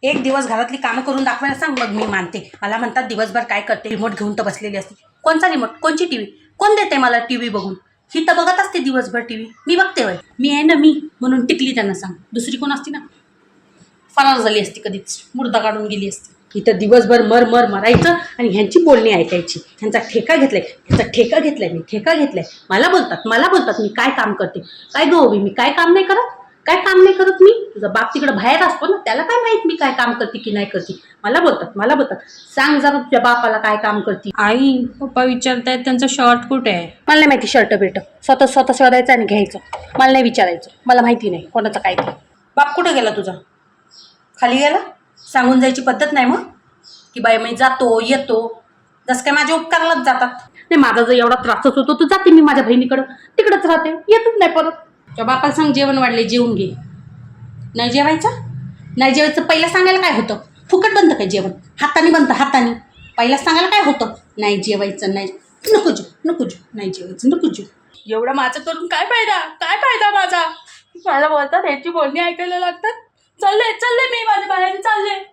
एक दिवस घरातली कामं करून दाखवायला सांग, मग मी मानते. मला म्हणतात दिवसभर काय करते, रिमोट घेऊन तर बसलेली असते. कोणचा रिमोट, कोणची टी व्ही, कोण देते मला टी व्ही बघून? ही तर बघत असते दिवसभर टी व्ही, मी बघते वय. मी आहे ना, मी म्हणून टिकली. त्यांना सांग, दुसरी कोण असती ना फरार झाली असती, कधीच मुर्दा काढून गेली असती. इथं दिवसभर मरायचं आणि ह्यांची बोलणी ऐकायची. ह्यांचा ठेका घेतलाय, मी ठेका घेतलाय. मला बोलतात मी काय काम करते. काय गो मी काय काम नाही करत मी. तुझा बाप तिकडे बाहेर असतो ना, त्याला काय माहित मी काय काम करते की नाही करते. मला बोलतात सांग जरा तुझ्या बापाला काय काम करते. आई, पप्पा विचारतायत त्यांचं शॉर्ट कुठे आहे. मला नाही माहिती शर्ट बिर्ट. स्वतः शोधायचं आणि घ्यायचं. मला नाही विचारायचं, मला माहिती नाही कोणाचं काय ते. बाप कुठे गेला तुझा? खाली गेला? सांगून जायची पद्धत नाही मग की बाई मी जातो येतो, जसं काय माझ्या उपकारालाच जातात. नाही, माझा जर एवढा त्रासच होतो तर जाते मी माझ्या बहिणीकडं, तिकडंच राहते, येतच नाही परत. तुझ्या बापाला सांग जेवण वाढले, जेवून घे. नाही जेवायचं पहिलं सांगायला काय होतं? फुकट बनतं काय जेवण? हाताने बनतं, हाताने. पहिलं सांगायला काय होतं? नाही जेवायचं, नाही, नको जेव, नाही जेवायचं, नको जेव. एवढं माझं करून काय फायदा माझा? मला बोलतात ह्याची बोलणी ऐकायला लागतात. चालले मी माझ्या बाहेर चालले.